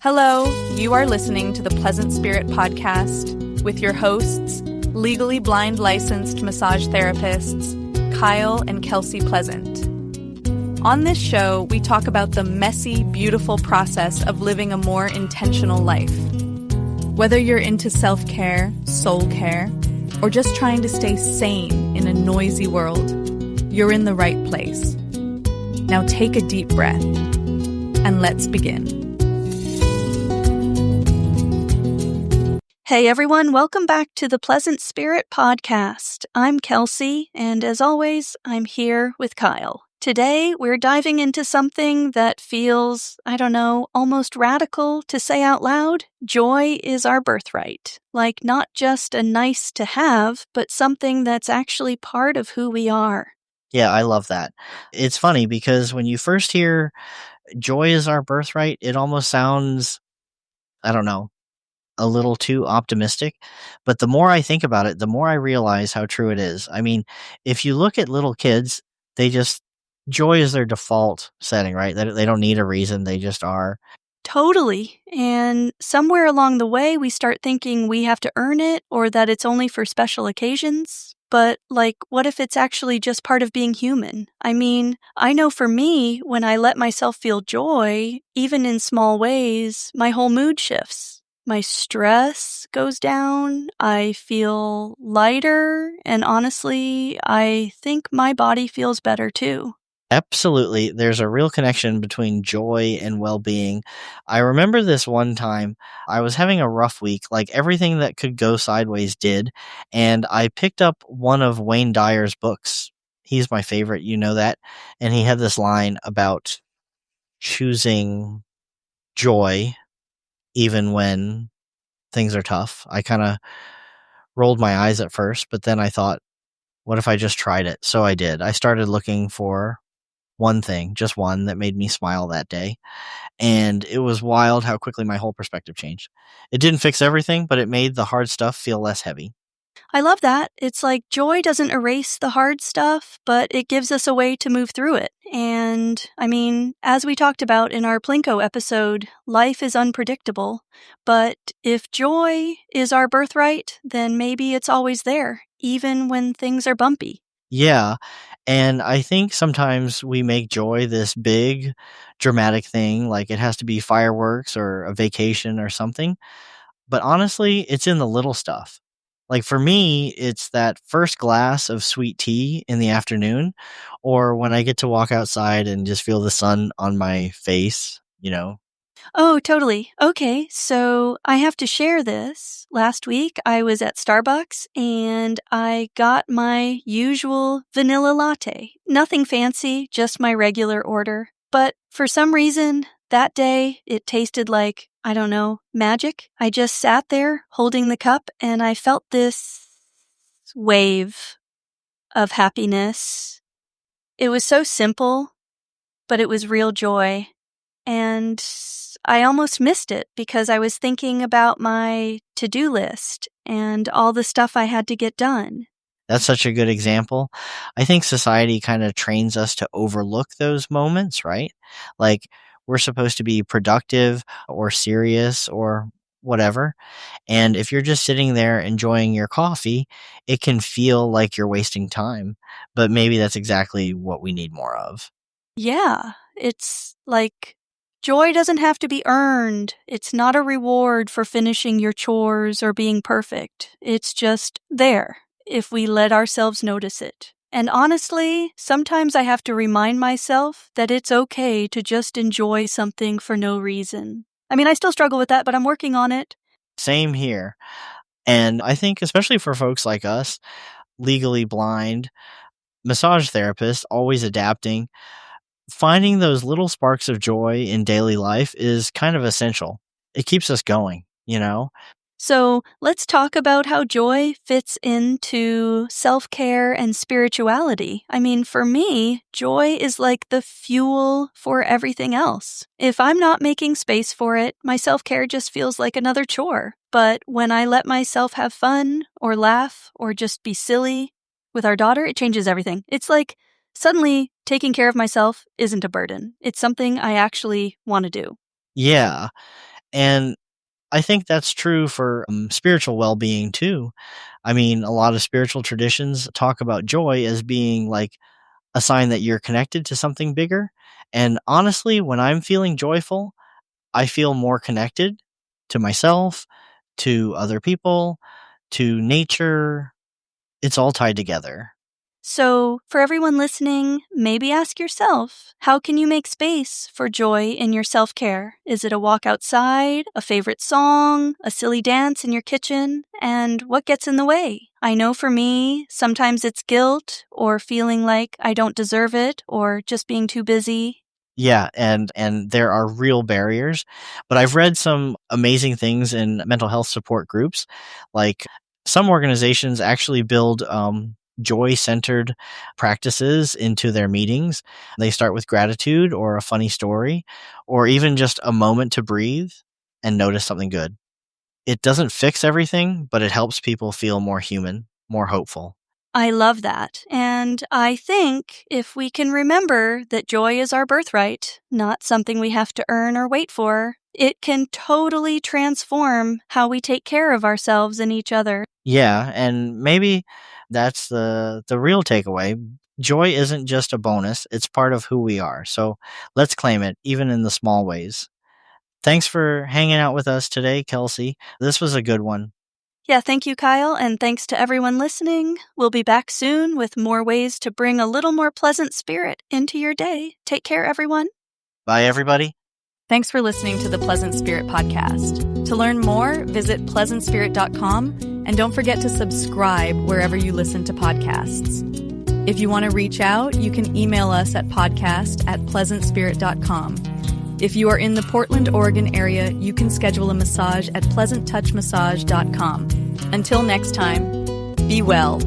Hello, you are listening to the Pleasant Spirit Podcast with your hosts, legally blind licensed massage therapists, Kyle and Kelsey Pleasant. On this show, we talk about the messy, beautiful process of living a more intentional life. Whether you're into self-care, soul care, or just trying to stay sane in a noisy world, you're in the right place. Now take a deep breath, and let's begin. Hey everyone, welcome back to the Pleasant Spirit Podcast. I'm Kelsey, and as always, I'm here with Kyle. Today, we're diving into something that feels, almost radical to say out loud. Joy is our birthright. Like, not just a nice to have, but something that's actually part of who we are. Yeah, I love that. It's funny because when you first hear joy is our birthright, it almost sounds, a little too optimistic. But the more I think about it, the more I realize how true it is. I mean, if you look at little kids, joy is their default setting, right? They don't need a reason, they just are. Totally. And somewhere along the way, we start thinking we have to earn it or that it's only for special occasions. But, what if it's actually just part of being human? I mean, I know for me, when I let myself feel joy, even in small ways, my whole mood shifts. My stress goes down, I feel lighter, and honestly, I think my body feels better too. Absolutely. There's a real connection between joy and well-being. I remember this one time I was having a rough week, like everything that could go sideways did, and I picked up one of Wayne Dyer's books. He's my favorite, you know that. And he had this line about choosing joy even when things are tough. I kind of rolled my eyes at first, but then I thought, what if I just tried it? So I did. I started looking for one thing, just one, that made me smile that day. And it was wild how quickly my whole perspective changed. It didn't fix everything, but it made the hard stuff feel less heavy. I love that. It's like joy doesn't erase the hard stuff, but it gives us a way to move through it. And, as we talked about in our Plinko episode, life is unpredictable. But if joy is our birthright, then maybe it's always there, even when things are bumpy. Yeah. And I think sometimes we make joy this big, dramatic thing, like it has to be fireworks or a vacation or something. But honestly, it's in the little stuff. Like for me, it's that first glass of sweet tea in the afternoon, or when I get to walk outside and just feel the sun on my face. Oh, totally. Okay, so I have to share this. Last week, I was at Starbucks and I got my usual vanilla latte. Nothing fancy, just my regular order. But for some reason, that day, it tasted like, magic. I just sat there holding the cup and I felt this wave of happiness. It was so simple, but it was real joy. And I almost missed it because I was thinking about my to-do list and all the stuff I had to get done. That's such a good example. I think society kind of trains us to overlook those moments, right? Like we're supposed to be productive or serious or whatever. And if you're just sitting there enjoying your coffee, it can feel like you're wasting time. But maybe that's exactly what we need more of. Yeah, it's like joy doesn't have to be earned. It's not a reward for finishing your chores or being perfect. It's just there if we let ourselves notice it. And honestly, sometimes I have to remind myself that it's okay to just enjoy something for no reason. I still struggle with that, but I'm working on it. Same here. And I think especially for folks like us, legally blind, massage therapists, always adapting, finding those little sparks of joy in daily life is kind of essential. It keeps us going. So let's talk about how joy fits into self-care and spirituality. For me, joy is like the fuel for everything else. If I'm not making space for it, my self-care just feels like another chore. But when I let myself have fun or laugh or just be silly with our daughter, it changes everything. It's like suddenly taking care of myself isn't a burden. It's something I actually want to do. Yeah. And I think that's true for spiritual well being too. I mean, a lot of spiritual traditions talk about joy as being like a sign that you're connected to something bigger. And honestly, when I'm feeling joyful, I feel more connected to myself, to other people, to nature. It's all tied together. So, for everyone listening, maybe ask yourself, how can you make space for joy in your self-care? Is it a walk outside, a favorite song, a silly dance in your kitchen? And what gets in the way? I know for me, sometimes it's guilt or feeling like I don't deserve it or just being too busy. Yeah, and there are real barriers, but I've read some amazing things in mental health support groups. Like some organizations actually build joy-centered practices into their meetings. They start with gratitude or a funny story, or even just a moment to breathe and notice something good. It doesn't fix everything, but it helps people feel more human, more hopeful. I love that. And I think if we can remember that joy is our birthright, not something we have to earn or wait for, it can totally transform how we take care of ourselves and each other. Yeah, and maybe that's the real takeaway. Joy isn't just a bonus, it's part of who we are. So let's claim it, even in the small ways. Thanks for hanging out with us today, Kelsey. This was a good one. Yeah, thank you, Kyle, and thanks to everyone listening. We'll be back soon with more ways to bring a little more pleasant spirit into your day. Take care, everyone. Bye, everybody. Thanks for listening to the Pleasant Spirit Podcast. To learn more, visit pleasantspirit.com, and don't forget to subscribe wherever you listen to podcasts. If you want to reach out, you can email us at podcast@pleasantspirit.com. If you are in the Portland, Oregon area, you can schedule a massage at pleasanttouchmassage.com. Until next time, be well.